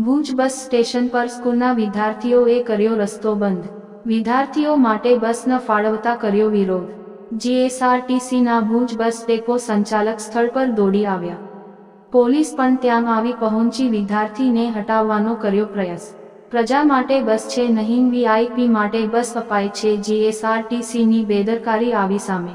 Bhuj bus station પર સ્કૂલના વિદ્યાર્થીઓએ કર્યો રસ્તો બંધ। વિદ્યાર્થીઓ માટે બસ ન ફાળવતા કર્યો વિરોધ। જીએસઆરટીસીના ભુજ બસ ડેપો સંચાલક સ્થળ પર દોડી આવ્યા। પોલીસ પણ ત્યાં આવી પહોંચી વિદ્યાર્થીને હટાવવાનો કર્યો પ્રયાસ। પ્રજા માટે બસ છે નહીં, વીઆઈપી માટે બસ અપાય છે। જીએસઆરટીસીની બેદરકારી આવી સામે।